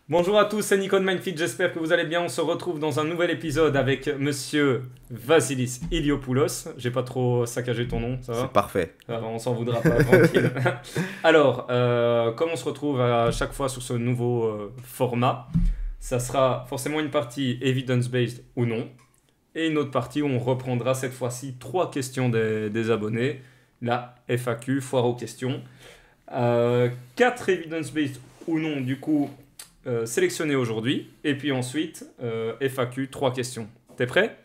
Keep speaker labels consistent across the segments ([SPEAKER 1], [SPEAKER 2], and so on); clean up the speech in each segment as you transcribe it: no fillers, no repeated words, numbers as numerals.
[SPEAKER 1] Bonjour à tous, c'est Nico de Mindfit, j'espère que vous allez bien. On se retrouve dans un nouvel épisode avec monsieur Vasilis Iliopoulos. J'ai pas trop saccagé ton nom, ça
[SPEAKER 2] C'est
[SPEAKER 1] va?
[SPEAKER 2] parfait.
[SPEAKER 1] Ça va, on s'en voudra pas, tranquille. Alors, comme on se retrouve à chaque fois sur ce nouveau format, ça sera forcément une partie evidence-based ou non, et une autre partie où on reprendra cette fois-ci trois questions des abonnés, la FAQ, foire aux questions. Quatre evidence-based ou non, du coup, sélectionnés aujourd'hui. Et puis ensuite, FAQ, trois questions. T'es prêt?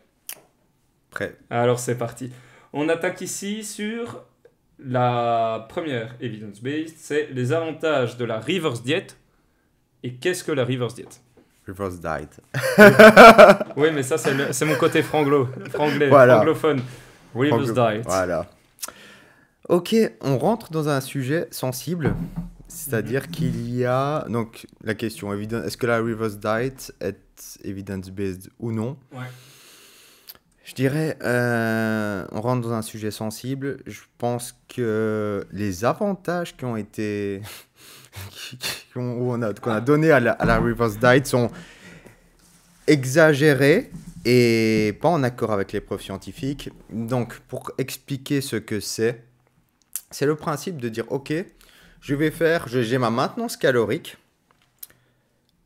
[SPEAKER 2] Prêt.
[SPEAKER 1] Alors c'est parti. On attaque ici sur la première evidence-based, c'est les avantages de la reverse diet. Et qu'est-ce que la reverse diet?
[SPEAKER 2] Reverse diet.
[SPEAKER 1] Oui, mais ça, c'est mon côté franglais,
[SPEAKER 2] Voilà.
[SPEAKER 1] francophone. Reverse diet.
[SPEAKER 2] Voilà. Ok, on rentre dans un sujet sensible.
[SPEAKER 1] Mhm.
[SPEAKER 2] C'est-à-dire qu'il y a... Donc, la question, est-ce que la reverse diet est evidence-based ou non?
[SPEAKER 1] Ouais.
[SPEAKER 2] Je dirais, on rentre dans un sujet sensible. Je pense que les avantages qui ont été... qu'on a donné à la reverse diet sont exagérés et pas en accord avec les preuves scientifiques. Donc, pour expliquer ce que c'est le principe de dire, ok, j'ai ma maintenance calorique,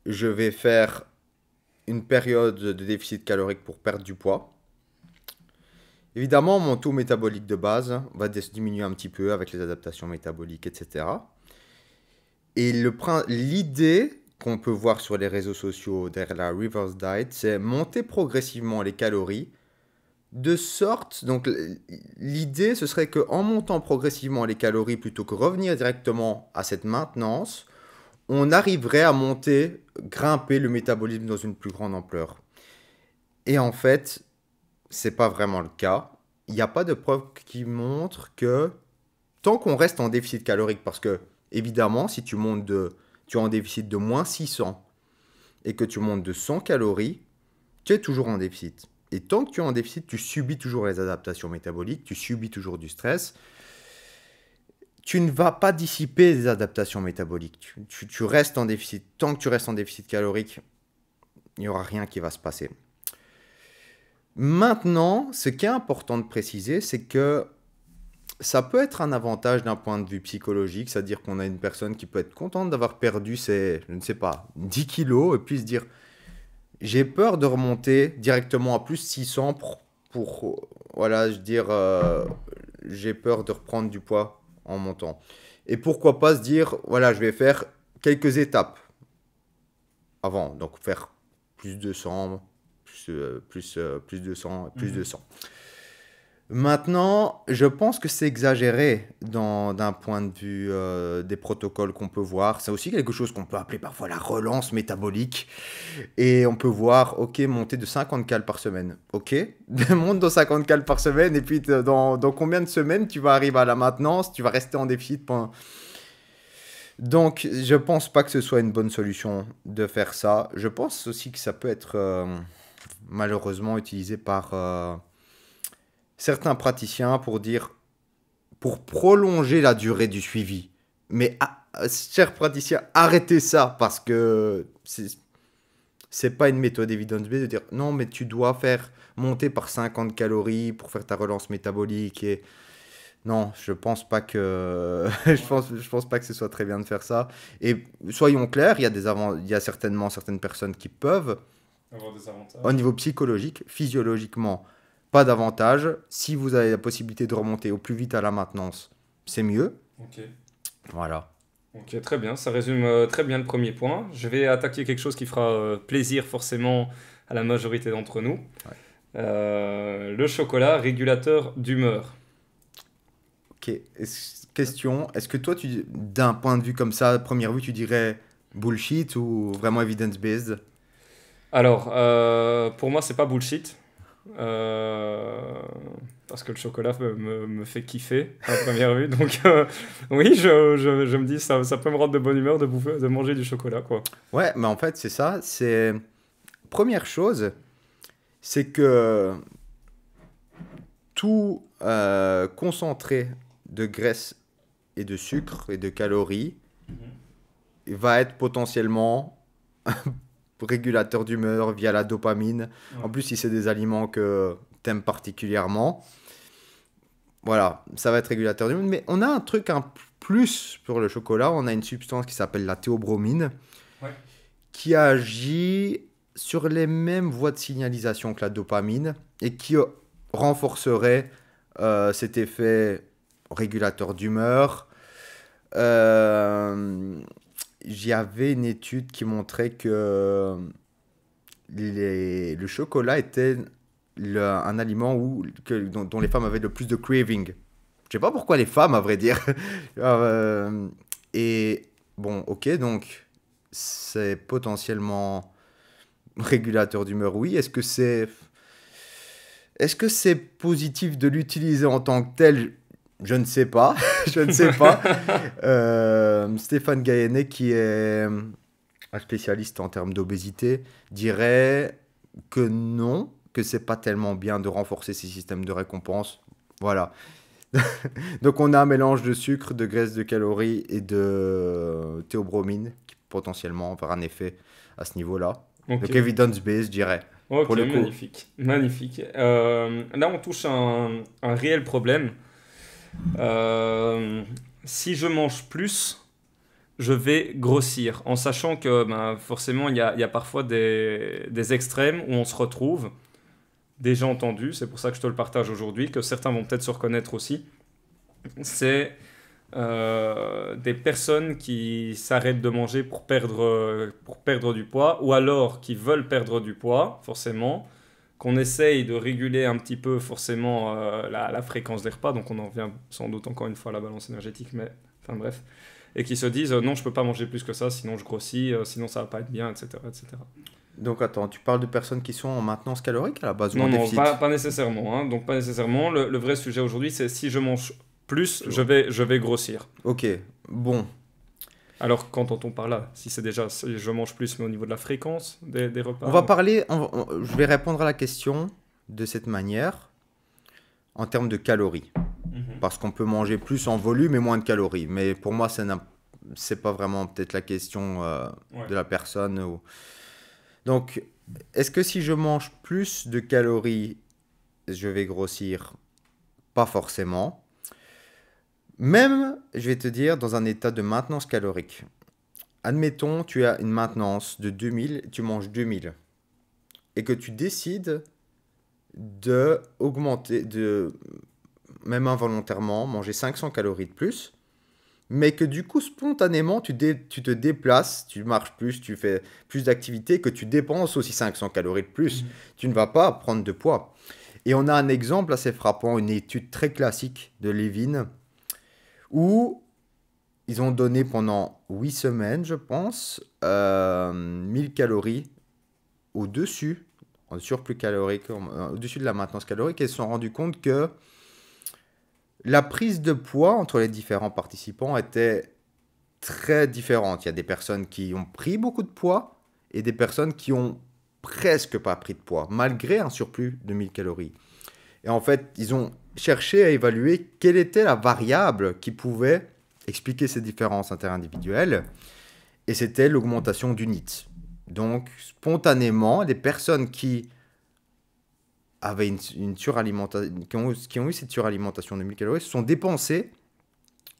[SPEAKER 2] je vais faire une période de déficit calorique pour perdre du poids. Évidemment, mon taux métabolique de base va diminuer un petit peu avec les adaptations métaboliques, etc. Et l'idée qu'on peut voir sur les réseaux sociaux derrière la reverse diet, c'est monter progressivement les calories de sorte, donc l'idée ce serait qu'en montant progressivement les calories plutôt que revenir directement à cette maintenance, on arriverait à grimper le métabolisme dans une plus grande ampleur. Et en fait, c'est pas vraiment le cas. Il n'y a pas de preuve qui montre que tant qu'on reste en déficit calorique, parce que évidemment, si tu es en déficit de moins 600 et que tu montes de 100 calories, tu es toujours en déficit. Et tant que tu es en déficit, tu subis toujours les adaptations métaboliques, tu subis toujours du stress. Tu ne vas pas dissiper les adaptations métaboliques. Tu restes en déficit. Tant que tu restes en déficit calorique, il n'y aura rien qui va se passer. Maintenant, ce qui est important de préciser, c'est que ça peut être un avantage d'un point de vue psychologique, c'est-à-dire qu'on a une personne qui peut être contente d'avoir perdu ses, je ne sais pas, 10 kilos et puis se dire, j'ai peur de remonter directement à plus 600 voilà, je veux dire, j'ai peur de reprendre du poids en montant. Et pourquoi pas se dire, voilà, je vais faire quelques étapes avant, donc faire plus de 100, plus de 100, plus de
[SPEAKER 1] Mhm.
[SPEAKER 2] 100. Maintenant, je pense que c'est exagéré d'un point de vue des protocoles qu'on peut voir. C'est aussi quelque chose qu'on peut appeler parfois la relance métabolique. Et on peut voir, ok, monter de 50 cales par semaine. Ok, monte de 50 cales par semaine. Et puis, dans combien de semaines tu vas arriver à la maintenance? Tu vas rester en déficit pendant... Donc, je pense pas que ce soit une bonne solution de faire ça. Je pense aussi que ça peut être malheureusement utilisé par certains praticiens pour prolonger la durée du suivi. Mais, chers praticiens, arrêtez ça parce que c'est pas une méthode evidence-based de dire non, mais tu dois faire monter par 50 calories pour faire ta relance métabolique. Et non, je pense pas que
[SPEAKER 1] Ouais.
[SPEAKER 2] je pense pas que ce soit très bien de faire ça. Et soyons clairs, il y a certainement certaines personnes qui peuvent,
[SPEAKER 1] Avoir des
[SPEAKER 2] au
[SPEAKER 1] avantages.
[SPEAKER 2] niveau psychologique, physiologiquement, pas d'avantage. Si vous avez la possibilité de remonter au plus vite à la maintenance, c'est mieux.
[SPEAKER 1] Ok.
[SPEAKER 2] Voilà.
[SPEAKER 1] Ok, très bien, ça résume très bien le premier point. Je vais attaquer quelque chose qui fera plaisir forcément à la majorité d'entre nous.
[SPEAKER 2] Ouais.
[SPEAKER 1] Le chocolat, régulateur d'humeur.
[SPEAKER 2] Ok. Question, est-ce que toi, d'un point de vue comme ça, à première vue, tu dirais bullshit ou vraiment evidence-based?
[SPEAKER 1] Alors, pour moi, c'est pas bullshit. Euh, Parce que le chocolat me fait kiffer à première vue. Donc, oui, je me dis, ça peut me rendre de bonne humeur de manger du chocolat, quoi.
[SPEAKER 2] Ouais, mais en fait, c'est ça. Première chose, c'est que tout concentré de graisse et de sucre et de calories
[SPEAKER 1] Mhm.
[SPEAKER 2] va être potentiellement régulateur d'humeur via la dopamine.
[SPEAKER 1] Ouais.
[SPEAKER 2] En plus, si c'est des aliments que tu aimes particulièrement, voilà, ça va être régulateur d'humeur. Mais on a un truc un plus pour le chocolat. On a une substance qui s'appelle la théobromine
[SPEAKER 1] Ouais.
[SPEAKER 2] qui agit sur les mêmes voies de signalisation que la dopamine et qui renforcerait cet effet régulateur d'humeur. J'avais une étude qui montrait que le chocolat était un aliment dont les femmes avaient le plus de craving. Je sais pas pourquoi les femmes, à vrai dire. Et bon, ok, donc c'est potentiellement régulateur d'humeur, oui. Est-ce que c'est positif de l'utiliser en tant que tel? Je ne sais pas. Je ne sais pas. Stéphane Gayennet, qui est un spécialiste en termes d'obésité, dirait que non, que c'est pas tellement bien de renforcer ces systèmes de récompense. Voilà. Donc on a un mélange de sucre, de graisse, de calories et de théobromine qui potentiellement avoir un effet à ce niveau-là.
[SPEAKER 1] Ok.
[SPEAKER 2] Donc evidence-based, je dirais.
[SPEAKER 1] Ok,
[SPEAKER 2] Pour le coup.
[SPEAKER 1] magnifique. Magnifique. Là, on touche un réel problème. Si je mange plus, je vais grossir. En sachant que ben, forcément, il y a parfois des extrêmes où on se retrouve. Déjà entendu, c'est pour ça que je te le partage aujourd'hui, que certains vont peut-être se reconnaître aussi. C'est des personnes qui s'arrêtent de manger pour perdre du poids, ou alors qui veulent perdre du poids, forcément, qu'on essaye de réguler un petit peu forcément la fréquence des repas, donc on en revient sans doute encore une fois à la balance énergétique, mais enfin bref, et qui se disent non, je peux pas manger plus que ça, sinon je grossis, sinon ça va pas être bien, etc., etc.
[SPEAKER 2] Donc attends, tu parles de personnes qui sont en maintenance calorique à la base ou en
[SPEAKER 1] Non,
[SPEAKER 2] déficit?
[SPEAKER 1] pas nécessairement, hein, donc pas nécessairement. Le vrai sujet aujourd'hui, c'est si je mange plus, je vais grossir.
[SPEAKER 2] Ok, bon.
[SPEAKER 1] Alors, qu'entend-on par là? Si c'est déjà, si je mange plus, mais au niveau de la fréquence des repas.
[SPEAKER 2] On va parler, je vais répondre à la question de cette manière en termes de calories.
[SPEAKER 1] Mhm.
[SPEAKER 2] Parce qu'on peut manger plus en volume et moins de calories. Mais pour moi, c'est pas vraiment peut-être la question
[SPEAKER 1] Ouais.
[SPEAKER 2] de la personne. Donc, est-ce que si je mange plus de calories, je vais grossir? Pas forcément. Même, je vais te dire, dans un état de maintenance calorique. Admettons, tu as une maintenance de 2000, tu manges 2000. Et que tu décides de augmenter, même involontairement, manger 500 calories de plus. Mais que du coup, spontanément, tu te déplaces, tu marches plus, tu fais plus d'activités, que tu dépenses aussi 500 calories de plus.
[SPEAKER 1] Mhm.
[SPEAKER 2] Tu ne vas pas prendre de poids. Et on a un exemple assez frappant, une étude très classique de Levin, où ils ont donné pendant 8 semaines, je pense, 1000 calories au-dessus, en surplus calorique, au-dessus de la maintenance calorique, et ils se sont rendus compte que la prise de poids entre les différents participants était très différente. Il y a des personnes qui ont pris beaucoup de poids et des personnes qui ont presque pas pris de poids, malgré un surplus de 1000 calories. Et en fait, ils ont cherché à évaluer quelle était la variable qui pouvait expliquer ces différences interindividuelles. Et c'était l'augmentation du NEAT. Donc, spontanément, les personnes qui avaient une suralimentation, qui ont eu cette suralimentation de 1000 calories se sont dépensées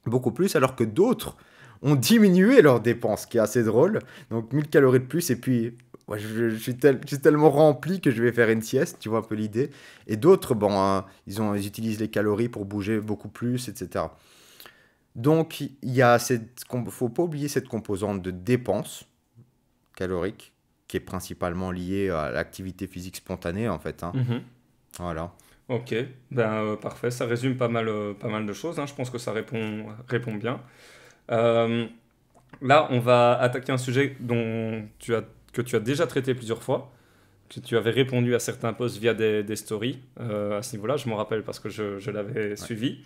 [SPEAKER 2] beaucoup plus, alors que d'autres ont diminué leurs dépenses, ce qui est assez drôle. Donc 1000 calories de plus, et puis ouais, je suis tellement rempli que je vais faire une sieste, tu vois un peu l'idée. Et d'autres, bon, ils utilisent les calories pour bouger beaucoup plus, etc. Donc faut pas oublier cette composante de dépense calorique, qui est principalement liée à l'activité physique spontanée, en fait. Hein.
[SPEAKER 1] Mhm.
[SPEAKER 2] Voilà.
[SPEAKER 1] Ok, parfait, ça résume pas mal de choses, hein. Je pense que ça répond bien. Euh, Là, on va attaquer un sujet que tu as déjà traité plusieurs fois, que tu avais répondu à certains posts via des stories à ce niveau-là. Je m'en rappelle parce que je l'avais
[SPEAKER 2] Ouais.
[SPEAKER 1] suivi.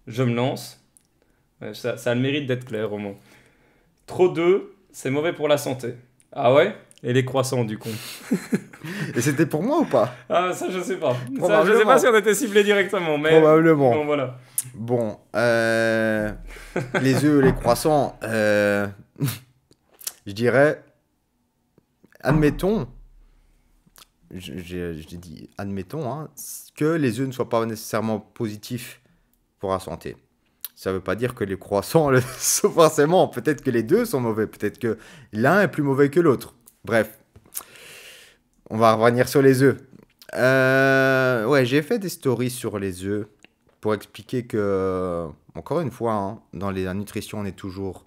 [SPEAKER 1] Je me lance. Ça a le mérite d'être clair au moins. Trop d'œufs, c'est mauvais pour la santé. Ah ouais? Et les croissants du coup.
[SPEAKER 2] Et c'était pour moi ou pas?
[SPEAKER 1] Ah, ça, je sais pas. Ça, je sais
[SPEAKER 2] Probablement.
[SPEAKER 1] pas si on était ciblé directement, mais.
[SPEAKER 2] Probablement.
[SPEAKER 1] Bon, voilà.
[SPEAKER 2] Bon, les œufs, les croissants, je dirais admettons, j'ai dit admettons, hein, que les œufs ne soient pas nécessairement positifs pour la santé. Ça ne veut pas dire que les croissants sont forcément. Peut-être que les deux sont mauvais. Peut-être que l'un est plus mauvais que l'autre. Bref, on va revenir sur les œufs. Ouais, j'ai fait des stories sur les œufs pour expliquer que, encore une fois, hein, dans la nutrition, on est toujours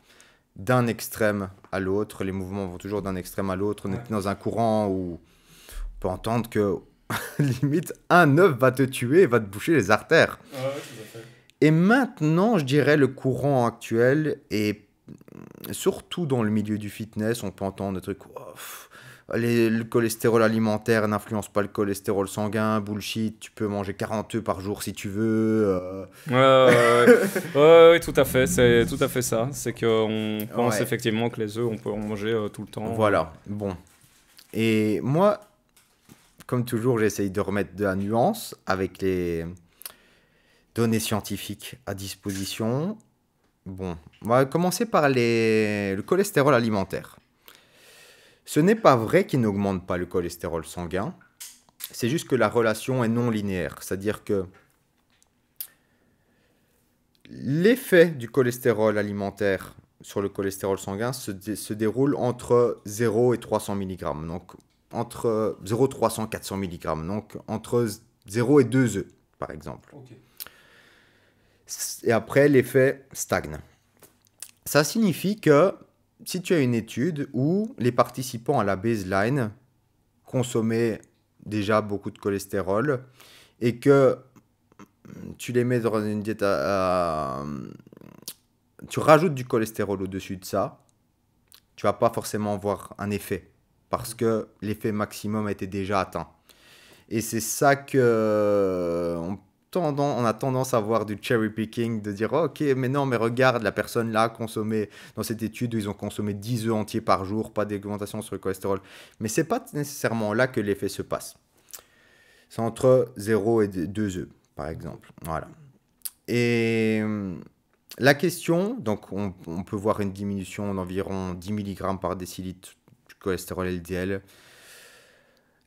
[SPEAKER 2] d'un extrême à l'autre. Les mouvements vont toujours d'un extrême à l'autre. On
[SPEAKER 1] Ouais.
[SPEAKER 2] est dans un courant où on peut entendre que, limite, un œuf va te tuer et va te boucher les artères.
[SPEAKER 1] Ouais, tout à fait.
[SPEAKER 2] Et maintenant, je dirais le courant actuel, et surtout dans le milieu du fitness, on peut entendre des trucs, oh, le cholestérol alimentaire n'influence pas le cholestérol sanguin, bullshit, tu peux manger 40 œufs par jour si tu veux.
[SPEAKER 1] Ouais, tout à fait, c'est tout à fait ça. C'est qu'on pense
[SPEAKER 2] Ouais,
[SPEAKER 1] effectivement que les œufs, on peut en manger tout le temps.
[SPEAKER 2] voilà, bon. Et moi, comme toujours, j'essaye de remettre de la nuance avec les données scientifiques à disposition. Bon, on va commencer par le cholestérol alimentaire. Ce n'est pas vrai qu'il n'augmente pas le cholestérol sanguin, c'est juste que la relation est non linéaire. C'est-à-dire que l'effet du cholestérol alimentaire sur le cholestérol sanguin se déroule entre 0 et 300 mg. Donc entre 0, 300, 400 mg. Donc entre 0 et 2 œufs, par exemple.
[SPEAKER 1] Ok.
[SPEAKER 2] Et après, l'effet stagne. Ça signifie que si tu as une étude où les participants à la baseline consommaient déjà beaucoup de cholestérol et que tu les mets dans une diète tu rajoutes du cholestérol au-dessus de ça, tu vas pas forcément voir un effet parce que l'effet maximum a été déjà atteint. Et c'est ça que on a tendance à voir du cherry picking, de dire oh, ok, mais non, mais regarde, la personne là a consommé, dans cette étude où ils ont consommé 10 œufs entiers par jour, pas d'augmentation sur le cholestérol. Mais c'est pas nécessairement là que l'effet se passe. C'est entre 0 et 2 œufs, par exemple. Voilà. Et la question, donc on peut voir une diminution d'environ 10 mg par décilitre du cholestérol LDL.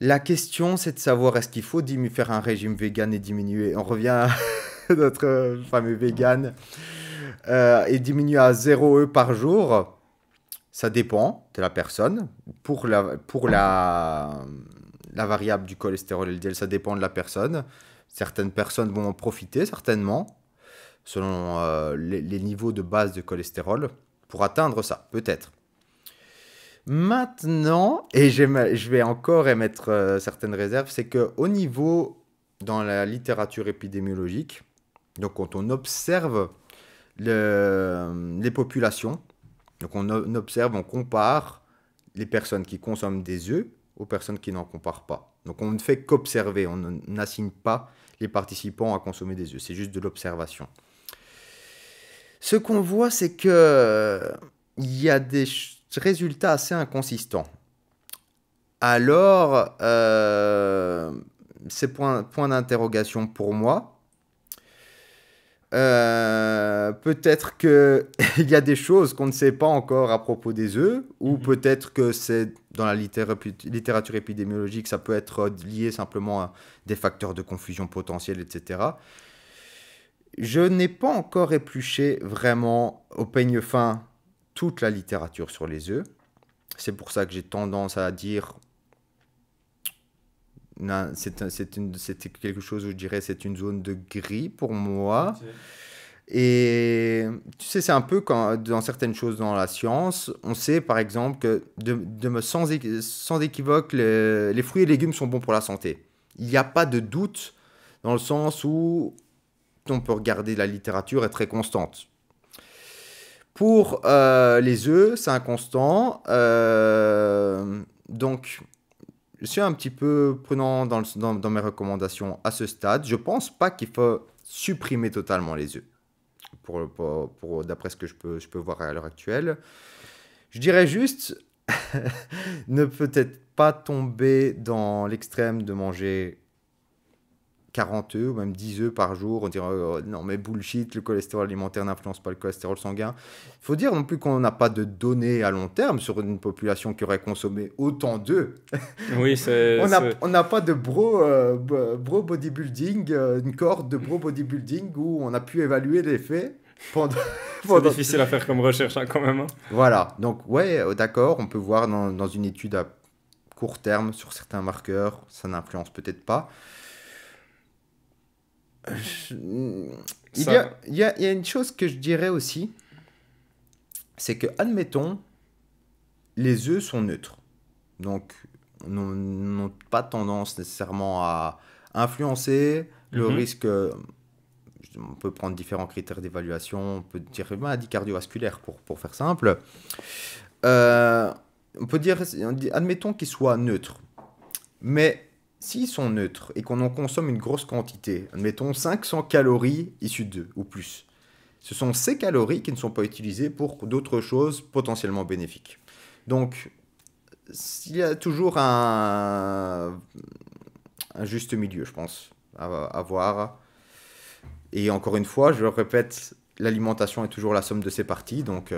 [SPEAKER 2] La question, c'est de savoir est-ce qu'il faut faire un régime vegan et diminuer. On revient à notre fameux vegan. Et diminuer à 0 œufs par jour. Ça dépend de la personne. Pour la variable du cholestérol LDL, ça dépend de la personne. Certaines personnes vont en profiter, certainement, selon les niveaux de base de cholestérol, pour atteindre ça, peut-être. Maintenant, et je vais encore émettre certaines réserves, c'est qu'au niveau, dans la littérature épidémiologique, donc quand on observe les populations, donc on observe, on compare les personnes qui consomment des œufs aux personnes qui n'en comparent pas. Donc on ne fait qu'observer, on n'assigne pas les participants à consommer des œufs, c'est juste de l'observation. Ce qu'on voit, c'est que il y a des résultats assez inconsistants. Alors, c'est point d'interrogation pour moi. Peut-être qu'il y a des choses qu'on ne sait pas encore à propos des œufs, ou peut-être que c'est dans la littérature épidémiologique, ça peut être lié simplement à des facteurs de confusion potentiels, etc. Je n'ai pas encore épluché vraiment au peigne fin toute la littérature sur les œufs. C'est pour ça que j'ai tendance à dire c'est quelque chose où je dirais c'est une zone de gris pour moi.
[SPEAKER 1] Ok.
[SPEAKER 2] Et tu sais, c'est un peu quand, dans certaines choses dans la science, on sait par exemple que sans équivoque, les fruits et légumes sont bons pour la santé. Il n'y a pas de doute dans le sens où on peut regarder la littérature est très constante. Pour les œufs, c'est inconstant. Donc, je suis un petit peu prudent dans mes recommandations à ce stade. Je pense pas qu'il faut supprimer totalement les œufs, d'après ce que je peux voir à l'heure actuelle. Je dirais juste, ne peut-être pas tomber dans l'extrême de manger 40 œufs ou même 10 œufs par jour. On dirait non mais bullshit, le cholestérol alimentaire n'influence pas le cholestérol sanguin. Il faut dire non plus qu'on n'a pas de données à long terme sur une population qui aurait consommé autant d'œufs.
[SPEAKER 1] Oui,
[SPEAKER 2] On n'a pas de bro bodybuilding, une cohorte de bro bodybuilding où on a pu évaluer l'effet pendant...
[SPEAKER 1] c'est difficile à faire comme recherche hein, quand même. Hein.
[SPEAKER 2] Voilà, donc ouais, d'accord, on peut voir dans une étude à court terme sur certains marqueurs, ça n'influence peut-être pas. Il y a une chose que je dirais aussi, c'est que, admettons, les œufs sont neutres. Donc, n'ont pas tendance nécessairement à influencer le risque. On peut prendre différents critères d'évaluation. On peut dire maladie cardiovasculaire pour faire simple. On peut dire, admettons qu'ils soient neutres. Mais s'ils sont neutres et qu'on en consomme une grosse quantité, admettons 500 calories issues d'eux ou plus, ce sont ces calories qui ne sont pas utilisées pour d'autres choses potentiellement bénéfiques. Donc, il y a toujours un juste milieu, je pense, à voir. Et encore une fois, je le répète, l'alimentation est toujours la somme de ses parties, donc...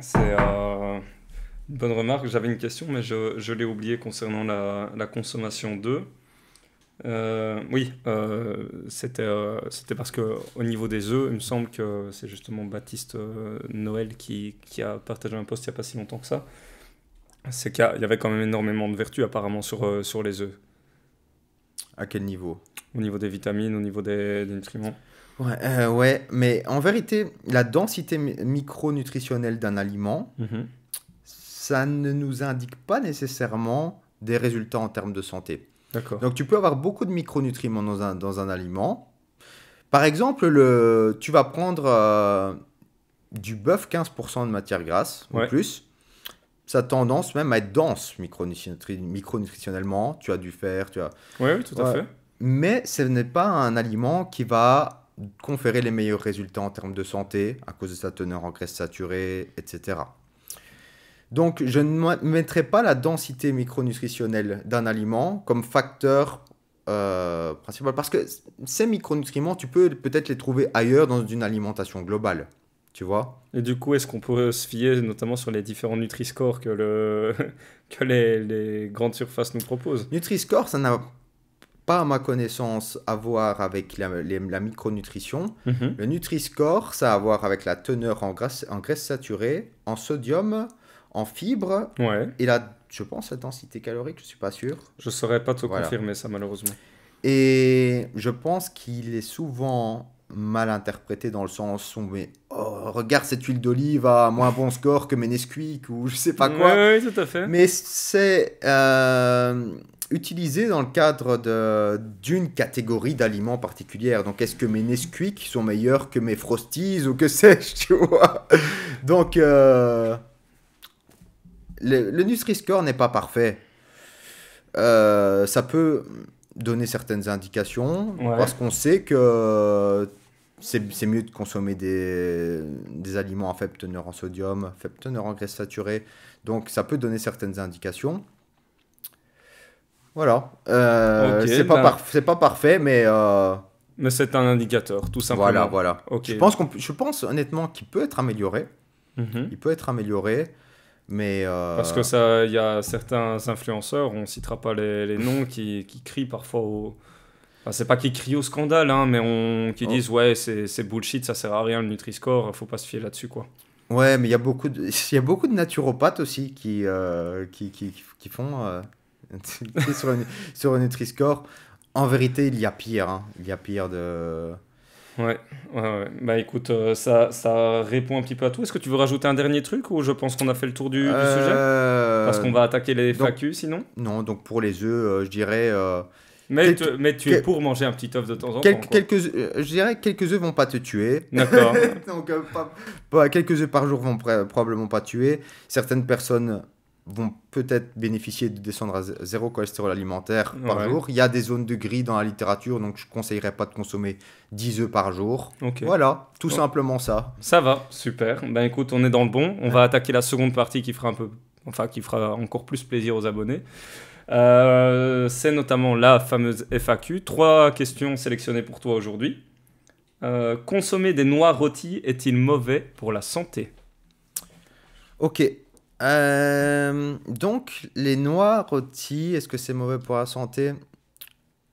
[SPEAKER 1] C'est une bonne remarque. J'avais une question, mais je l'ai oublié concernant la consommation d'œufs. Oui, c'était parce qu'au niveau des œufs, il me semble que c'est justement Baptiste Noël qui a partagé un post il n'y a pas si longtemps que ça. C'est qu'il y avait quand même énormément de vertus apparemment sur les œufs.
[SPEAKER 2] À quel niveau ?
[SPEAKER 1] Au niveau des vitamines, au niveau des nutriments.
[SPEAKER 2] Ouais, mais en vérité, la densité micronutritionnelle d'un aliment, ça ne nous indique pas nécessairement des résultats en termes de santé.
[SPEAKER 1] D'accord.
[SPEAKER 2] Donc tu peux avoir beaucoup de micronutriments dans un aliment. Par exemple, tu vas prendre du bœuf, 15% de matière grasse ou plus. Ça a tendance même à être dense micronutritionnellement. Tu as du fer, tu as...
[SPEAKER 1] Oui, tout à fait.
[SPEAKER 2] Mais ce n'est pas un aliment qui va conférer les meilleurs résultats en termes de santé à cause de sa teneur en graisses saturées, etc. Donc, je ne mettrai pas la densité micronutritionnelle d'un aliment comme facteur principal. Parce que ces micronutriments, tu peux peut-être les trouver ailleurs dans une alimentation globale. Tu vois ?
[SPEAKER 1] Et du coup, est-ce qu'on peut se fier notamment sur les différents Nutri-Score que les grandes surfaces nous proposent ?
[SPEAKER 2] Nutri-Score, ça n'a pas, à ma connaissance, à voir avec la micronutrition. Le Nutri-Score, ça a à voir avec la teneur en graisse saturée, en sodium, en fibres, et je pense, la densité calorique, je ne suis pas sûr.
[SPEAKER 1] Je ne saurais pas te confirmer ça, malheureusement.
[SPEAKER 2] Et je pense qu'il est souvent mal interprété dans le sens où regarde cette huile d'olive a moins bon score que mes Nesquik ou je sais pas quoi.
[SPEAKER 1] Oui, tout à fait.
[SPEAKER 2] Mais c'est utilisé dans le cadre d'une catégorie d'aliments particulière. Donc est-ce que mes Nesquik sont meilleurs que mes Frosties ou que sais-je, tu vois ? Donc le Nutri-Score n'est pas parfait. Ça peut donner certaines indications parce qu'on sait que c'est mieux de consommer des aliments à faible teneur en sodium, faible teneur en graisses saturées. Donc ça peut donner certaines indications. Voilà. C'est pas parfait, mais...
[SPEAKER 1] Mais c'est un indicateur, tout simplement.
[SPEAKER 2] Voilà.
[SPEAKER 1] Okay.
[SPEAKER 2] Je pense honnêtement qu'il peut être amélioré. Il peut être amélioré. Mais
[SPEAKER 1] parce que il y a certains influenceurs, on citera pas les noms, qui crient parfois Enfin, c'est pas qu'ils crient au scandale, hein, mais qui disent ouais c'est bullshit, ça sert à rien le Nutri-Score, faut pas se fier là-dessus quoi.
[SPEAKER 2] Ouais, mais il y a beaucoup de naturopathes aussi qui font sur un Nutri-Score. En vérité, il y a pire, hein. Il y a pire de...
[SPEAKER 1] Ouais. Bah écoute, ça répond un petit peu à tout. Est-ce que tu veux rajouter un dernier truc ou je pense qu'on a fait le tour du sujet ? Parce qu'on va attaquer les FAQ sinon ?
[SPEAKER 2] Non, donc pour les œufs, je dirais...
[SPEAKER 1] Mais tu es pour manger un petit œuf de temps en temps.
[SPEAKER 2] Je dirais que quelques œufs vont pas te tuer.
[SPEAKER 1] D'accord.
[SPEAKER 2] Donc quelques œufs par jour vont probablement pas tuer. Certaines personnes vont peut-être bénéficier de descendre à zéro cholestérol alimentaire par jour. Il y a des zones de gris dans la littérature, donc je ne conseillerais pas de consommer 10 œufs par jour.
[SPEAKER 1] Okay.
[SPEAKER 2] Voilà, tout simplement ça.
[SPEAKER 1] Ça va, super. Ben écoute, on est dans le bon. On va attaquer la seconde partie qui fera encore plus plaisir aux abonnés. C'est notamment la fameuse FAQ. 3 questions sélectionnées pour toi aujourd'hui. Consommer des noix rôties est-il mauvais pour la santé?
[SPEAKER 2] Ok. Donc, les noix rôties, est-ce que c'est mauvais pour la santé?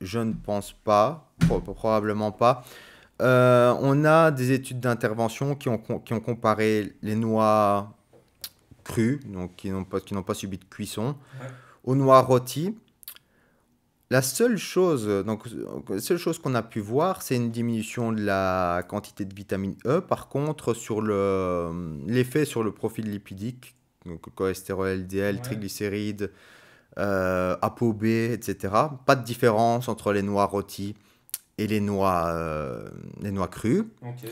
[SPEAKER 2] Je ne pense pas, probablement pas. On a des études d'intervention qui ont comparé les noix crues, donc qui n'ont pas subi de cuisson,
[SPEAKER 1] Ouais.
[SPEAKER 2] aux noix rôties. La seule chose qu'on a pu voir, c'est une diminution de la quantité de vitamine E. Par contre, sur l'effet sur le profil lipidique, donc cholestérol LDL,
[SPEAKER 1] Ouais.
[SPEAKER 2] triglycérides, ApoB, etc. Pas de différence entre les noix rôties et les noix crues.
[SPEAKER 1] Ok.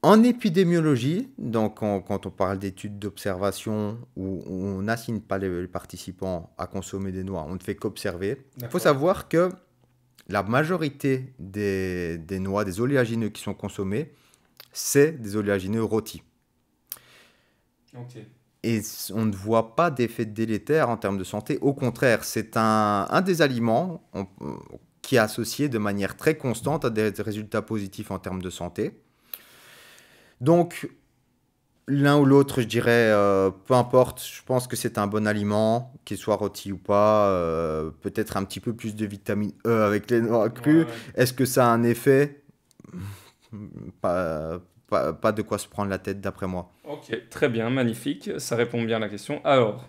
[SPEAKER 2] En épidémiologie, donc quand on parle d'études d'observation où on n'assigne pas les participants à consommer des noix, on ne fait qu'observer. Il faut
[SPEAKER 1] D'accord.
[SPEAKER 2] savoir que la majorité des noix, des oléagineux qui sont consommés, c'est des oléagineux rôtis.
[SPEAKER 1] Ok.
[SPEAKER 2] Et on ne voit pas d'effet délétère en termes de santé. Au contraire, c'est un des aliments qui est associé de manière très constante à des résultats positifs en termes de santé. Donc, l'un ou l'autre, je dirais, peu importe, je pense que c'est un bon aliment, qu'il soit rôti ou pas. Peut-être un petit peu plus de vitamine E avec les noix crues.
[SPEAKER 1] Ouais.
[SPEAKER 2] Est-ce que ça a un effet? Pas de quoi se prendre la tête, d'après moi.
[SPEAKER 1] Ok, très bien, magnifique. Ça répond bien à la question. Alors,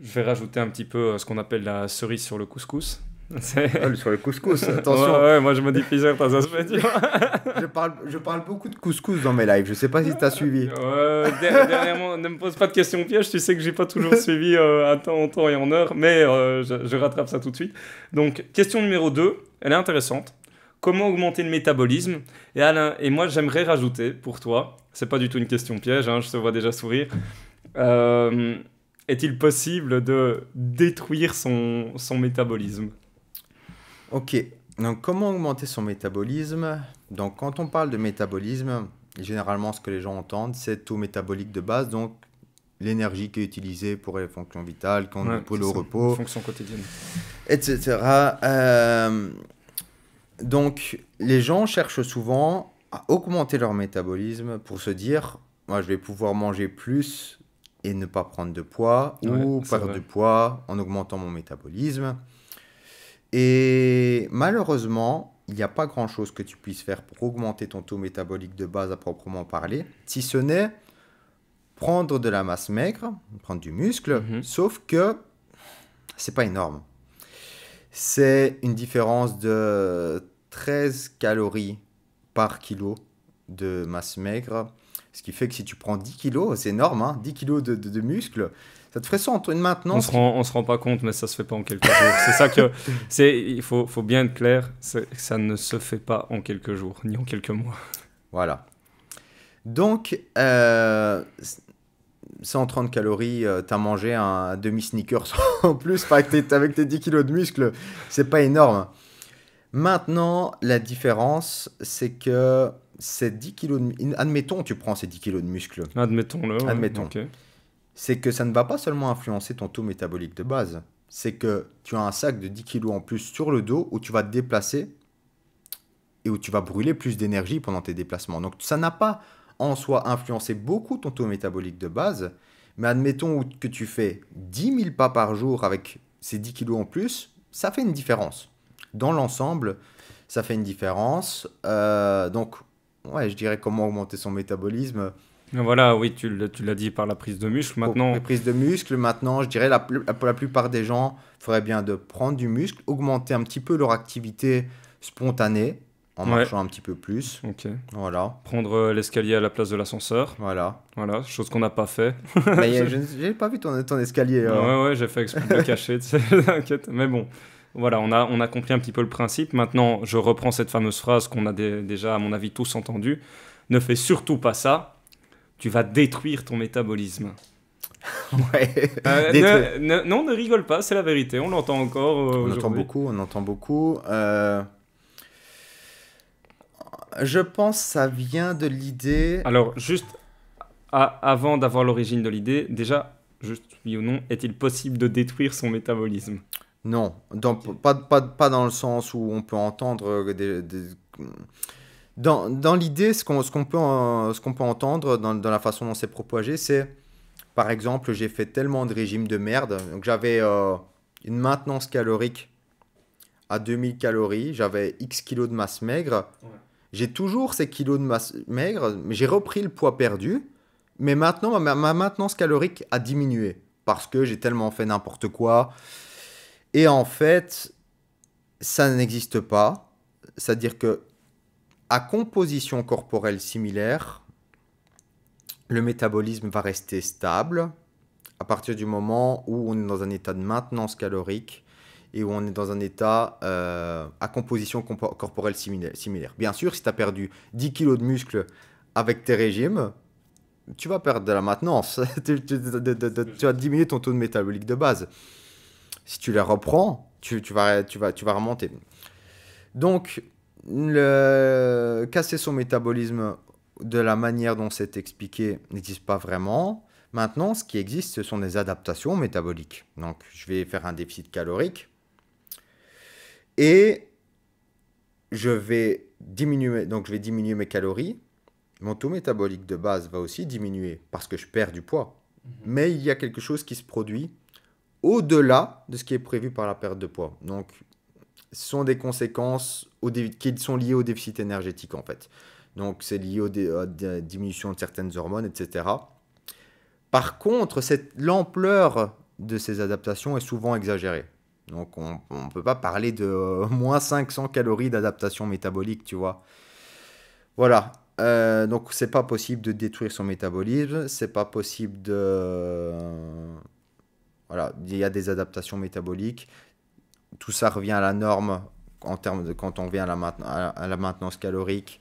[SPEAKER 1] je vais rajouter un petit peu ce qu'on appelle la cerise sur le couscous.
[SPEAKER 2] Sur le couscous,
[SPEAKER 1] Ouais,
[SPEAKER 2] attention.
[SPEAKER 1] ouais, moi je modifie certains aspects. Tu vois.
[SPEAKER 2] Je parle beaucoup de couscous dans mes lives. Je sais pas si tu as suivi.
[SPEAKER 1] Dernièrement, ne me pose pas de questions pièges, tu sais que j'ai pas toujours suivi à temps, en temps et en heure, mais je rattrape ça tout de suite. Donc, question numéro 2, elle est intéressante. Comment augmenter le métabolisme? Et Alain, et moi j'aimerais rajouter pour toi, c'est pas du tout une question piège, hein, je te vois déjà sourire. Est-il possible de détruire son métabolisme?
[SPEAKER 2] Ok. Donc, comment augmenter son métabolisme? Donc, quand on parle de métabolisme, généralement, ce que les gens entendent, c'est taux métabolique de base, donc l'énergie qui est utilisée pour les fonctions vitales, quand on
[SPEAKER 1] Ouais,
[SPEAKER 2] est pour
[SPEAKER 1] c'est
[SPEAKER 2] le
[SPEAKER 1] ça, une
[SPEAKER 2] repos,
[SPEAKER 1] fonction quotidienne.
[SPEAKER 2] etc. Donc, les gens cherchent souvent à augmenter leur métabolisme pour se dire, moi, je vais pouvoir manger plus et ne pas prendre de poids,
[SPEAKER 1] Ouais,
[SPEAKER 2] ou
[SPEAKER 1] c'est
[SPEAKER 2] perdre
[SPEAKER 1] vrai.
[SPEAKER 2] du poids en augmentant mon métabolisme. Et malheureusement, il n'y a pas grand-chose que tu puisses faire pour augmenter ton taux métabolique de base à proprement parler, si ce n'est prendre de la masse maigre, prendre du muscle,
[SPEAKER 1] Mhm.
[SPEAKER 2] sauf que c'est pas énorme. C'est une différence de 13 calories par kilo de masse maigre, ce qui fait que si tu prends 10 kilos, c'est énorme, hein, 10 kilos de muscle, ça te ferait ça entre une maintenance
[SPEAKER 1] On se rend pas compte, mais ça se fait pas en quelques jours. C'est ça que il faut bien être clair, ça ne se fait pas en quelques jours, ni en quelques mois.
[SPEAKER 2] Voilà. Donc, 130 calories, t'as mangé un demi-sneakers en plus avec tes 10 kilos de muscles, c'est pas énorme. Maintenant, la différence, c'est que ces 10 kilos admettons, tu prends ces 10 kilos de muscles,
[SPEAKER 1] Admettons-le. Ouais,
[SPEAKER 2] admettons.
[SPEAKER 1] ok.
[SPEAKER 2] C'est que ça ne va pas seulement influencer ton taux métabolique de base, c'est que tu as un sac de 10 kilos en plus sur le dos où tu vas te déplacer et où tu vas brûler plus d'énergie pendant tes déplacements. Donc ça n'a pas en soi influencé beaucoup ton taux métabolique de base, mais admettons que tu fais 10 000 pas par jour avec ces 10 kilos en plus, ça fait une différence. Dans l'ensemble, ça fait une différence. Donc, ouais, je dirais comment augmenter son métabolisme.
[SPEAKER 1] Voilà, oui, tu l'as dit par la prise de muscle. Maintenant,
[SPEAKER 2] Les prises de muscle, maintenant, je dirais pour la plupart des gens, il faudrait bien de prendre du muscle, augmenter un petit peu leur activité spontanée en
[SPEAKER 1] ouais,
[SPEAKER 2] marchant un petit peu plus.
[SPEAKER 1] ok.
[SPEAKER 2] Voilà,
[SPEAKER 1] Prendre l'escalier à la place de l'ascenseur.
[SPEAKER 2] voilà.
[SPEAKER 1] Voilà, chose qu'on n'a pas fait.
[SPEAKER 2] Mais je n'ai pas vu ton escalier.
[SPEAKER 1] Ouais, j'ai fait exprès de le cacher, tu sais, t'inquiète. Mais bon, voilà, on a compris un petit peu le principe. Maintenant, je reprends cette fameuse phrase qu'on a déjà, à mon avis, tous entendue. Ne fais surtout pas ça, tu vas détruire ton métabolisme.
[SPEAKER 2] Ouais. Détruire.
[SPEAKER 1] Non, ne rigole pas, c'est la vérité, on l'entend encore
[SPEAKER 2] On entend
[SPEAKER 1] aujourd'hui.
[SPEAKER 2] beaucoup, on entend beaucoup. Je pense que ça vient de l'idée.
[SPEAKER 1] Alors, juste avant d'avoir l'origine de l'idée, déjà, juste oui ou non, est-il possible de détruire son métabolisme?
[SPEAKER 2] Non,
[SPEAKER 1] Ok.
[SPEAKER 2] pas dans le sens où on peut entendre dans l'idée, ce qu'on peut entendre dans la façon dont c'est propagé, c'est, par exemple, j'ai fait tellement de régimes de merde, donc j'avais une maintenance calorique à 2000 calories, j'avais X kilos de masse maigre,
[SPEAKER 1] Ouais.
[SPEAKER 2] j'ai toujours ces kilos de masse maigre, mais j'ai repris le poids perdu, mais maintenant ma maintenance calorique a diminué, parce que j'ai tellement fait n'importe quoi, et en fait, ça n'existe pas, c'est-à-dire que à composition corporelle similaire, le métabolisme va rester stable à partir du moment où on est dans un état de maintenance calorique et où on est dans un état à composition corporelle similaire. Bien sûr, si tu as perdu 10 kilos de muscles avec tes régimes, tu vas perdre de la maintenance. Tu vas diminuer ton taux de métabolique de base. Si tu les reprends, tu vas remonter. Donc, casser son métabolisme de la manière dont c'est expliqué n'existe pas vraiment. Maintenant, ce qui existe, ce sont des adaptations métaboliques. Donc, je vais faire un déficit calorique et je vais diminuer mes calories. Mon taux métabolique de base va aussi diminuer parce que je perds du poids. Mais il y a quelque chose qui se produit au-delà de ce qui est prévu par la perte de poids. Donc, ce sont des conséquences qui sont liées au déficit énergétique en fait. Donc c'est lié à la diminution de certaines hormones, etc. Par contre, l'ampleur de ces adaptations est souvent exagérée. Donc on ne peut pas parler de moins 500 calories d'adaptation métabolique, tu vois. Voilà. Donc c'est pas possible de détruire son métabolisme, c'est pas possible de... Voilà, il y a des adaptations métaboliques. Tout ça revient à la norme en termes de quand on vient à la maintenance calorique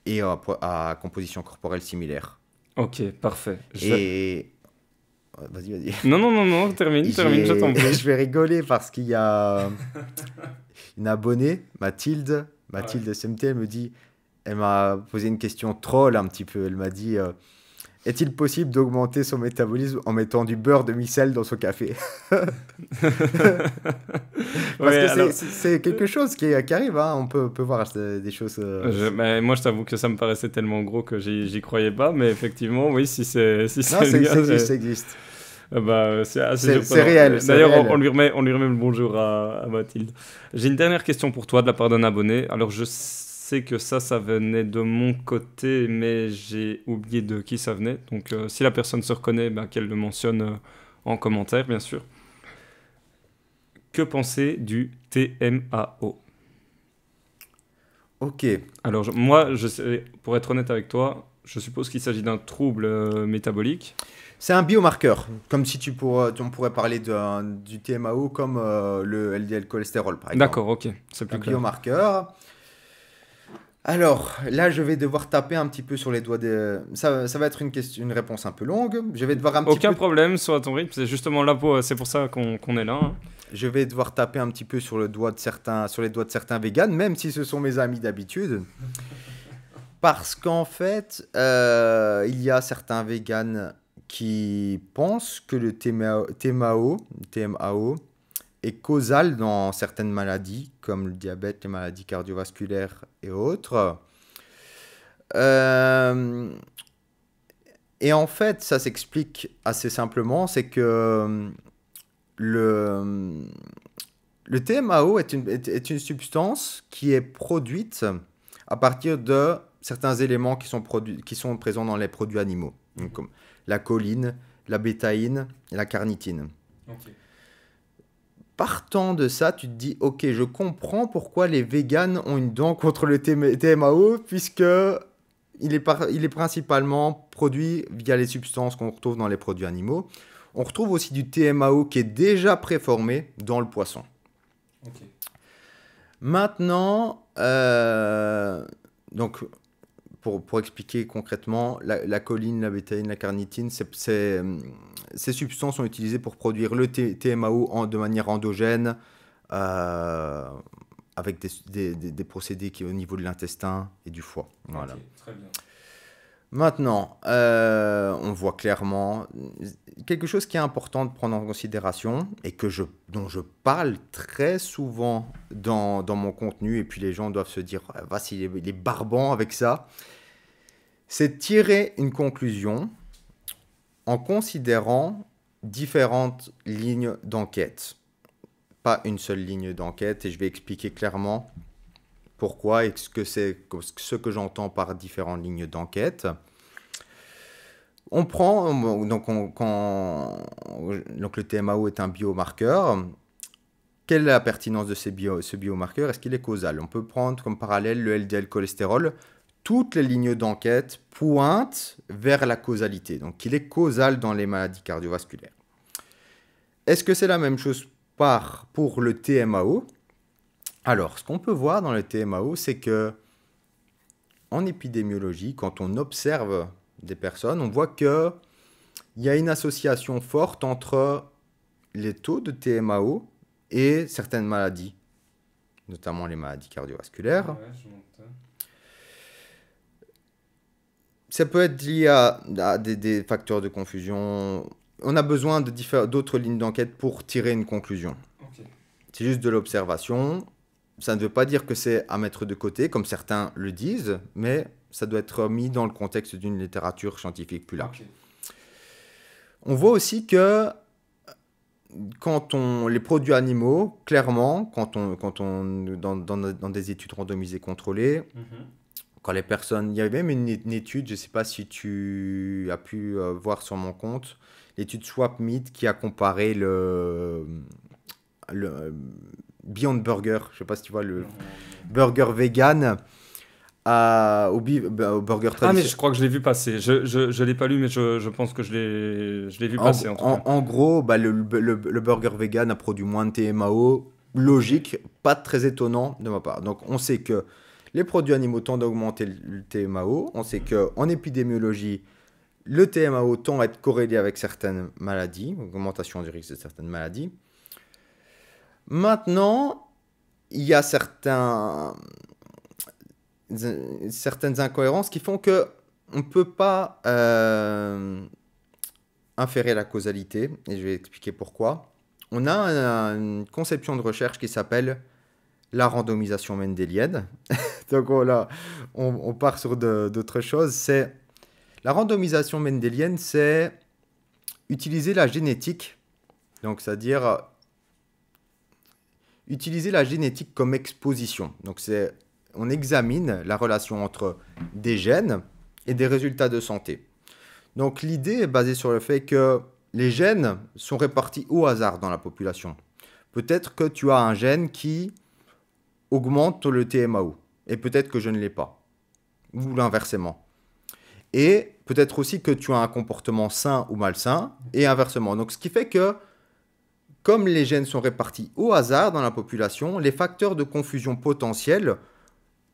[SPEAKER 2] et à composition corporelle similaire.
[SPEAKER 1] Ok, parfait.
[SPEAKER 2] Et vas-y, vas-y.
[SPEAKER 1] Non, non, non, non, termine, je t'en prie.
[SPEAKER 2] Je vais rigoler parce qu'il y a une abonnée, Mathilde
[SPEAKER 1] Ouais.
[SPEAKER 2] SMT, elle m'a posé une question troll un petit peu. Elle m'a dit est-il possible d'augmenter son métabolisme en mettant du beurre de micelle dans son café? Parce
[SPEAKER 1] Ouais,
[SPEAKER 2] que
[SPEAKER 1] alors,
[SPEAKER 2] c'est quelque chose qui arrive, hein. On peut voir des choses.
[SPEAKER 1] moi je t'avoue que ça me paraissait tellement gros que j'y croyais pas, mais effectivement, oui, si
[SPEAKER 2] Non,
[SPEAKER 1] c'est le cas,
[SPEAKER 2] ça existe.
[SPEAKER 1] c'est assez
[SPEAKER 2] C'est
[SPEAKER 1] surprenant.
[SPEAKER 2] réel, c'est
[SPEAKER 1] D'ailleurs,
[SPEAKER 2] réel.
[SPEAKER 1] on lui remet le bonjour à Mathilde. J'ai une dernière question pour toi de la part d'un abonné. Alors, je sais que ça venait de mon côté, mais j'ai oublié de qui ça venait. Donc, si la personne se reconnaît, qu'elle le mentionne en commentaire, bien sûr. Que penser du TMAO?
[SPEAKER 2] Ok.
[SPEAKER 1] Alors, moi, pour être honnête avec toi, je suppose qu'il s'agit d'un trouble métabolique.
[SPEAKER 2] C'est un biomarqueur, comme si on pourrait parler du TMAO comme le LDL cholestérol, par exemple.
[SPEAKER 1] D'accord, ok, c'est
[SPEAKER 2] Un
[SPEAKER 1] plus clair.
[SPEAKER 2] biomarqueur. Alors, là, je vais devoir taper un petit peu sur les doigts des... Ça va être une réponse un peu longue. Je vais devoir un petit
[SPEAKER 1] Aucun
[SPEAKER 2] peu...
[SPEAKER 1] problème, sois à ton rythme, c'est justement là c'est pour ça qu'on est là, hein.
[SPEAKER 2] Je vais devoir taper un petit peu sur les doigts de certains véganes, même si ce sont mes amis d'habitude. Parce qu'en fait, il y a certains véganes qui pensent que le TMAO est causal dans certaines maladies, comme le diabète, les maladies cardiovasculaires et autres. Euh, et en fait, ça s'explique assez simplement, c'est que le, le TMAO est une substance qui est produite à partir de certains éléments qui sont présents dans les produits animaux, donc comme la choline, la bétaïne et la carnitine.
[SPEAKER 1] Ok.
[SPEAKER 2] Partant de ça, tu te dis, ok, je comprends pourquoi les véganes ont une dent contre le TMAO, puisque il est principalement produit via les substances qu'on retrouve dans les produits animaux. On retrouve aussi du TMAO qui est déjà préformé dans le poisson.
[SPEAKER 1] Ok.
[SPEAKER 2] Maintenant, donc, pour expliquer concrètement, la choline, la bétaïne, la carnitine, ces substances sont utilisées pour produire le TMAO de manière endogène, euh, avec des procédés qui au niveau de l'intestin et du foie. Voilà.
[SPEAKER 1] Ok, très bien.
[SPEAKER 2] Maintenant, on voit clairement quelque chose qui est important de prendre en considération et dont je parle très souvent dans mon contenu, et puis les gens doivent se dire, ah, vas-y, il est barbant avec ça, c'est tirer une conclusion en considérant différentes lignes d'enquête. Pas une seule ligne d'enquête, et je vais expliquer clairement pourquoi et ce que j'entends par différentes lignes d'enquête. On prend, donc, donc le TMAO est un biomarqueur. Quelle est la pertinence de ce biomarqueur? Est-ce qu'il est causal? On peut prendre comme parallèle le LDL cholestérol. Toutes les lignes d'enquête pointent vers la causalité. Donc, il est causal dans les maladies cardiovasculaires. Est-ce que c'est la même chose pour le TMAO? Alors, ce qu'on peut voir dans le TMAO, c'est que en épidémiologie, quand on observe des personnes, on voit qu'il y a une association forte entre les taux de TMAO et certaines maladies, notamment les maladies cardiovasculaires.
[SPEAKER 1] Ouais, je monte.
[SPEAKER 2] Ça peut être lié à des facteurs de confusion. On a besoin d'autres lignes d'enquête pour tirer une conclusion.
[SPEAKER 1] Ok.
[SPEAKER 2] C'est juste de l'observation. Ça ne veut pas dire que c'est à mettre de côté, comme certains le disent, mais ça doit être mis dans le contexte d'une littérature scientifique plus large.
[SPEAKER 1] Ok.
[SPEAKER 2] On voit aussi que les produits animaux, clairement, dans des études randomisées contrôlées, quand les personnes, il y avait même une étude, je ne sais pas si tu as pu voir sur mon compte, l'étude SwapMeat qui a comparé le Beyond Burger, je ne sais pas si tu vois, le burger vegan au burger traditionnel.
[SPEAKER 1] Ah, mais je crois que je l'ai vu passer. Je ne l'ai pas lu, mais je pense que je l'ai vu passer en tout cas.
[SPEAKER 2] En gros, le burger vegan a produit moins de TMAO. Logique, pas très étonnant de ma part. Donc, on sait que les produits animaux tendent à augmenter le TMAO. On sait qu'en épidémiologie, le TMAO tend à être corrélé avec certaines maladies, augmentation du risque de certaines maladies. Maintenant, il y a certaines incohérences qui font que on ne peut pas inférer la causalité, et je vais expliquer pourquoi. On a une conception de recherche qui s'appelle la randomisation mendélienne. Donc voilà, on part sur d'autres choses. La randomisation mendélienne, c'est utiliser la génétique, donc c'est-à-dire utiliser la génétique comme exposition. Donc on examine la relation entre des gènes et des résultats de santé. Donc l'idée est basée sur le fait que les gènes sont répartis au hasard dans la population. Peut-être que tu as un gène qui augmente le TMAO et peut-être que je ne l'ai pas, ou l'inversement. Et peut-être aussi que tu as un comportement sain ou malsain et inversement. Donc ce qui fait que comme les gènes sont répartis au hasard dans la population, les facteurs de confusion potentiels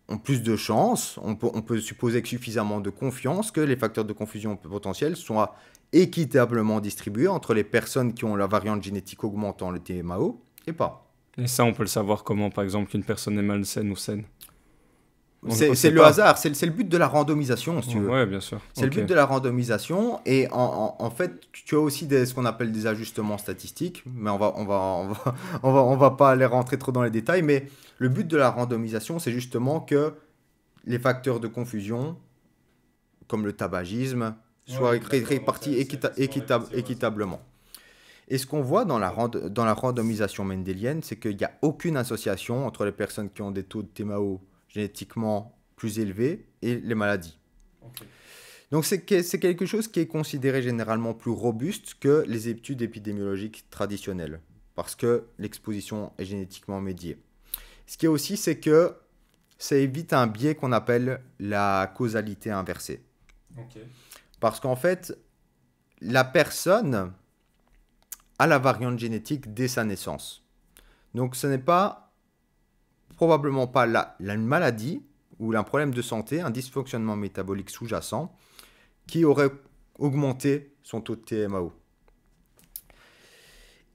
[SPEAKER 2] ont plus de chances, on peut supposer avec suffisamment de confiance que les facteurs de confusion potentiels soient équitablement distribués entre les personnes qui ont la variante génétique augmentant le TMAO et pas.
[SPEAKER 1] Et ça, on peut le savoir comment, par exemple, qu'une personne est malsaine ou saine?
[SPEAKER 2] C'est le hasard, c'est le but de la randomisation, si tu veux.
[SPEAKER 1] Ouais, bien sûr.
[SPEAKER 2] C'est le but de la randomisation, et en fait, tu as aussi ce qu'on appelle des ajustements statistiques, mais on va pas aller rentrer trop dans les détails, mais le but de la randomisation, c'est justement que les facteurs de confusion, comme le tabagisme, soient répartis équitablement. Et ce qu'on voit dans la randomisation mendélienne, c'est qu'il n'y a aucune association entre les personnes qui ont des taux de TMAO génétiquement plus élevés et les maladies. Okay. Donc c'est quelque chose qui est considéré généralement plus robuste que les études épidémiologiques traditionnelles, parce que l'exposition est génétiquement médiée. Ce qui est aussi, c'est que ça évite un biais qu'on appelle la causalité inversée. Okay. Parce qu'en fait, la personne a la variante génétique dès sa naissance. Donc ce n'est probablement pas la maladie ou un problème de santé, un dysfonctionnement métabolique sous-jacent qui aurait augmenté son taux de TMAO.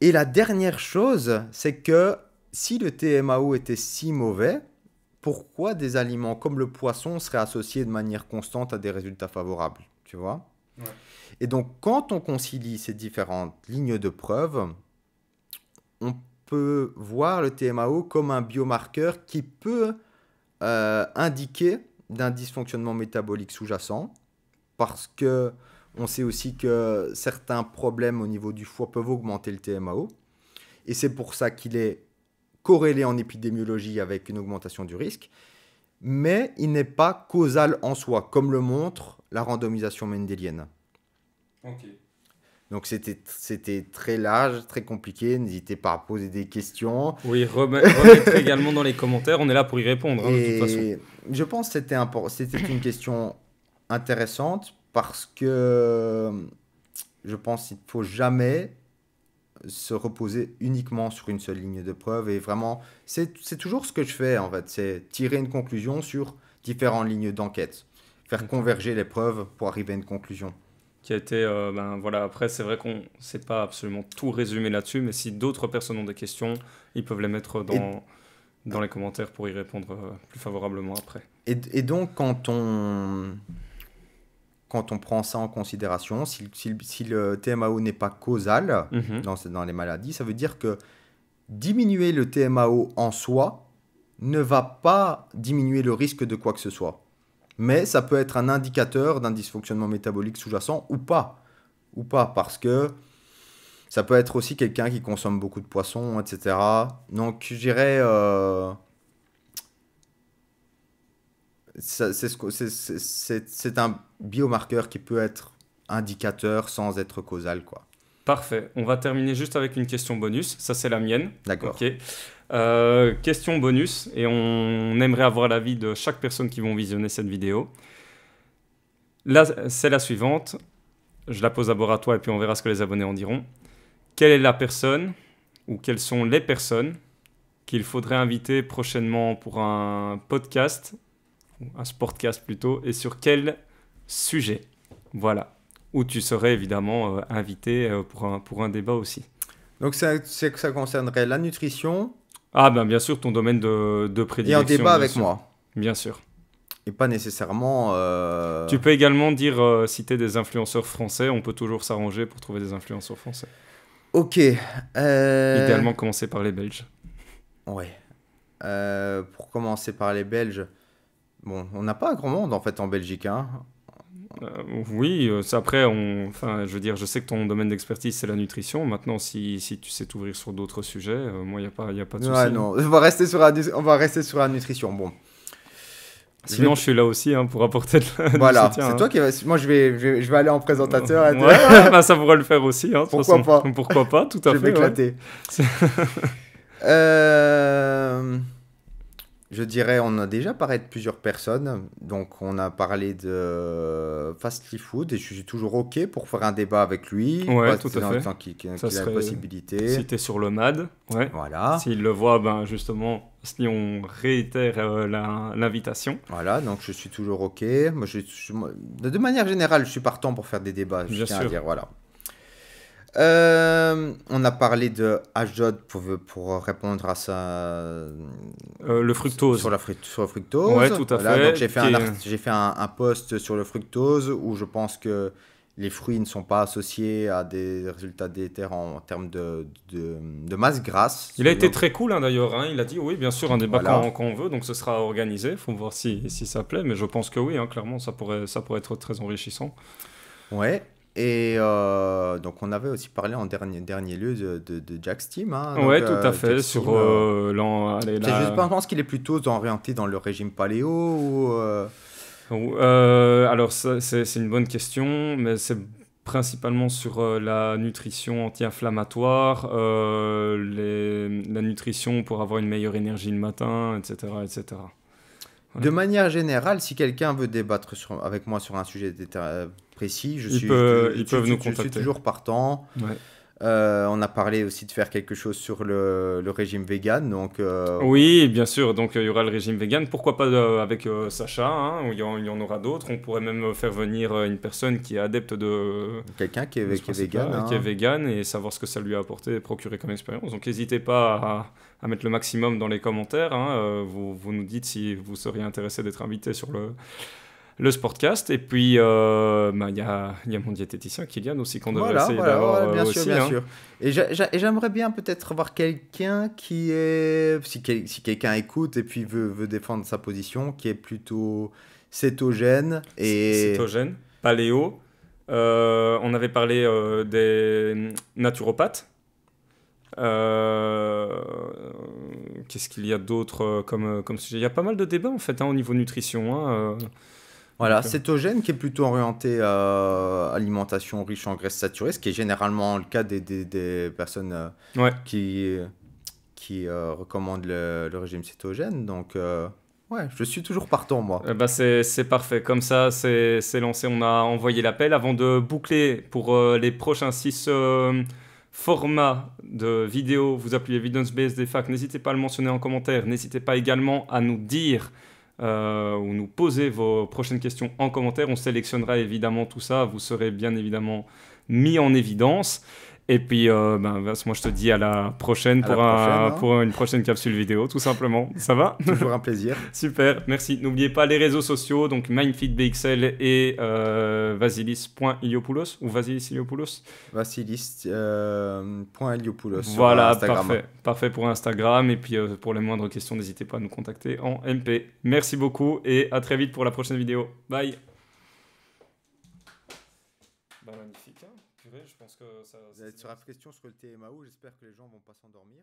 [SPEAKER 2] Et la dernière chose, c'est que si le TMAO était si mauvais, pourquoi des aliments comme le poisson seraient associés de manière constante à des résultats favorables, tu vois?
[SPEAKER 1] Ouais.
[SPEAKER 2] Et donc, quand on concilie ces différentes lignes de preuve, on peut voir le TMAO comme un biomarqueur qui peut indiquer d'un dysfonctionnement métabolique sous-jacent, parce que on sait aussi que certains problèmes au niveau du foie peuvent augmenter le TMAO, et c'est pour ça qu'il est corrélé en épidémiologie avec une augmentation du risque, mais il n'est pas causal en soi, comme le montre la randomisation mendélienne.
[SPEAKER 1] Ok.
[SPEAKER 2] Donc c'était très large, très compliqué. N'hésitez pas à poser des questions.
[SPEAKER 1] Oui, remettez également dans les commentaires. On est là pour y répondre, de toute façon.
[SPEAKER 2] Et je pense que c'était une question intéressante parce que je pense qu'il ne faut jamais se reposer uniquement sur une seule ligne de preuve. Et vraiment, c'est toujours ce que je fais en fait. C'est tirer une conclusion sur différentes lignes d'enquête. Faire converger les preuves pour arriver à une conclusion.
[SPEAKER 1] Qui a été, voilà, après c'est vrai qu'on ne sait pas absolument tout résumer là-dessus, mais si d'autres personnes ont des questions, ils peuvent les mettre dans les commentaires pour y répondre plus favorablement après.
[SPEAKER 2] Et donc quand on prend ça en considération, si le TMAO n'est pas causal dans les maladies, ça veut dire que diminuer le TMAO en soi ne va pas diminuer le risque de quoi que ce soit. Mais ça peut être un indicateur d'un dysfonctionnement métabolique sous-jacent ou pas, parce que ça peut être aussi quelqu'un qui consomme beaucoup de poissons, etc. Donc je dirais, c'est un biomarqueur qui peut être indicateur sans être causal, quoi.
[SPEAKER 1] Parfait. On va terminer juste avec une question bonus. Ça, c'est la mienne.
[SPEAKER 2] D'accord.
[SPEAKER 1] Ok. Question bonus, et on aimerait avoir l'avis de chaque personne qui vont visionner cette vidéo. Là, c'est la suivante. Je la pose d'abord à toi et puis on verra ce que les abonnés en diront. Quelle est la personne ou quelles sont les personnes qu'il faudrait inviter prochainement pour un podcast, un sportcast plutôt, et sur quel sujet? Voilà. Où tu serais évidemment invité pour un débat aussi.
[SPEAKER 2] Donc ça concernerait la nutrition.
[SPEAKER 1] Ah ben bien sûr, ton domaine de prédilection.
[SPEAKER 2] Et en débat avec moi.
[SPEAKER 1] Bien sûr.
[SPEAKER 2] Et pas nécessairement...
[SPEAKER 1] Tu peux également dire, citer des influenceurs français. On peut toujours s'arranger pour trouver des influenceurs français.
[SPEAKER 2] Ok.
[SPEAKER 1] Idéalement, commencer par les Belges.
[SPEAKER 2] Ouais. Pour commencer par les Belges, bon, on n'a pas grand monde en fait en Belgique, hein.
[SPEAKER 1] Oui, après, je veux dire, je sais que ton domaine d'expertise, c'est la nutrition. Maintenant, si tu sais t'ouvrir sur d'autres sujets, moi, il n'y a pas de souci.
[SPEAKER 2] Ouais, non, on va rester sur la nutrition. Bon.
[SPEAKER 1] Sinon, je suis là aussi pour apporter du
[SPEAKER 2] voilà,
[SPEAKER 1] soutien.
[SPEAKER 2] C'est toi qui vas... Moi, je vais aller en présentateur.
[SPEAKER 1] Ouais, ça pourrait le faire aussi.
[SPEAKER 2] Pourquoi pas?
[SPEAKER 1] Pourquoi pas, tout à fait.
[SPEAKER 2] Je vais m'éclater. Je dirais, on a déjà parlé de plusieurs personnes. Donc, on a parlé de Fastly Food et je suis toujours OK pour faire un débat avec lui.
[SPEAKER 1] Ouais, tout à fait.
[SPEAKER 2] Qu'il a la possibilité.
[SPEAKER 1] Si tu es sur le MAD, ouais.
[SPEAKER 2] Voilà.
[SPEAKER 1] S'il le voit, justement, si on réitère l'invitation.
[SPEAKER 2] Voilà, donc je suis toujours OK. Moi, de manière générale, je suis partant pour faire des débats.
[SPEAKER 1] Bien sûr.
[SPEAKER 2] À dire, voilà. On a parlé de Ashdod pour répondre à ça.
[SPEAKER 1] Le fructose.
[SPEAKER 2] Sur le fructose.
[SPEAKER 1] Ouais, tout à fait.
[SPEAKER 2] Donc j'ai fait un post sur le fructose où je pense que les fruits ne sont pas associés à des résultats délétères en termes de masse grasse.
[SPEAKER 1] Il a été très cool d'ailleurs. Il a dit oui, bien sûr, un débat
[SPEAKER 2] voilà.
[SPEAKER 1] quand on veut, donc ce sera organisé. Il faut voir si ça plaît, mais je pense que oui, clairement, ça pourrait être très enrichissant.
[SPEAKER 2] Ouais. Et donc on avait aussi parlé en dernier lieu de Jack's Team.
[SPEAKER 1] Ouais, tout à fait.
[SPEAKER 2] Jack's
[SPEAKER 1] sur
[SPEAKER 2] Je pense qu'il est plutôt orienté dans le régime paléo ou
[SPEAKER 1] alors c'est une bonne question, mais c'est principalement sur la nutrition anti-inflammatoire, la nutrition pour avoir une meilleure énergie le matin, etc. etc.
[SPEAKER 2] Voilà. De manière générale, si quelqu'un veut débattre avec moi sur un sujet précis,
[SPEAKER 1] ils peuvent nous contacter.
[SPEAKER 2] Je suis toujours partant.
[SPEAKER 1] Ouais.
[SPEAKER 2] On a parlé aussi de faire quelque chose sur le régime vegan. Donc,
[SPEAKER 1] Oui, bien sûr. Donc, il y aura le régime vegan. Pourquoi pas avec Sacha, hein, où il y en aura d'autres. On pourrait même faire venir une personne qui est adepte
[SPEAKER 2] quelqu'un qui
[SPEAKER 1] de ce
[SPEAKER 2] est, qui est vegan.
[SPEAKER 1] principe-là, qui est
[SPEAKER 2] Hein.
[SPEAKER 1] vegan, et savoir ce que ça lui a apporté et procuré comme expérience. Donc, n'hésitez pas à mettre le maximum dans les commentaires. Hein. Vous nous dites si vous seriez intéressé d'être invité sur le Sportcast. Et puis, il y a mon diététicien, Kylian, aussi, qu'on devrait
[SPEAKER 2] Voilà,
[SPEAKER 1] essayer
[SPEAKER 2] voilà,
[SPEAKER 1] d'avoir
[SPEAKER 2] ouais, bien sûr,
[SPEAKER 1] aussi.
[SPEAKER 2] bien
[SPEAKER 1] Hein.
[SPEAKER 2] sûr. Et j'aimerais bien peut-être voir quelqu'un qui est, si quelqu'un écoute et puis veut défendre sa position, qui est plutôt cétogène et
[SPEAKER 1] Cétogène, paléo. On avait parlé des naturopathes. Qu'est-ce qu'il y a d'autre comme sujet? Il y a pas mal de débats en fait au niveau nutrition. Hein,
[SPEAKER 2] voilà,
[SPEAKER 1] donc,
[SPEAKER 2] cétogène qui est plutôt orienté à alimentation riche en graisses saturées, ce qui est généralement le cas des personnes
[SPEAKER 1] ouais.
[SPEAKER 2] qui recommandent le régime cétogène. Donc, ouais, je suis toujours partant, moi.
[SPEAKER 1] Bah c'est parfait. Comme ça, c'est lancé. On a envoyé l'appel. Avant de boucler pour les prochains 6 formats de vidéos, vous appuyez Evidence Based des facs. N'hésitez pas à le mentionner en commentaire. N'hésitez pas également à nous dire ou nous poser vos prochaines questions en commentaire. On sélectionnera évidemment tout ça. Vous serez bien évidemment mis en évidence. Et puis, moi, je te dis à la prochaine
[SPEAKER 2] À la prochaine, hein.
[SPEAKER 1] pour une prochaine capsule vidéo, tout simplement. Ça va?
[SPEAKER 2] Toujours un plaisir.
[SPEAKER 1] Super, merci. N'oubliez pas les réseaux sociaux, donc MindFitBXL et Vasilis.iliopoulos ou Vasilis Iliopoulos.
[SPEAKER 2] Vasilis.Eliopoulos sur
[SPEAKER 1] Voilà,
[SPEAKER 2] Instagram.
[SPEAKER 1] parfait pour Instagram. Et puis pour les moindres questions, n'hésitez pas à nous contacter en MP. Merci beaucoup et à très vite pour la prochaine vidéo. Bye. Bah, magnifique, hein. Purée, je pense que ça.
[SPEAKER 2] Sur la question sur le TMAO, j'espère que les gens vont pas s'endormir.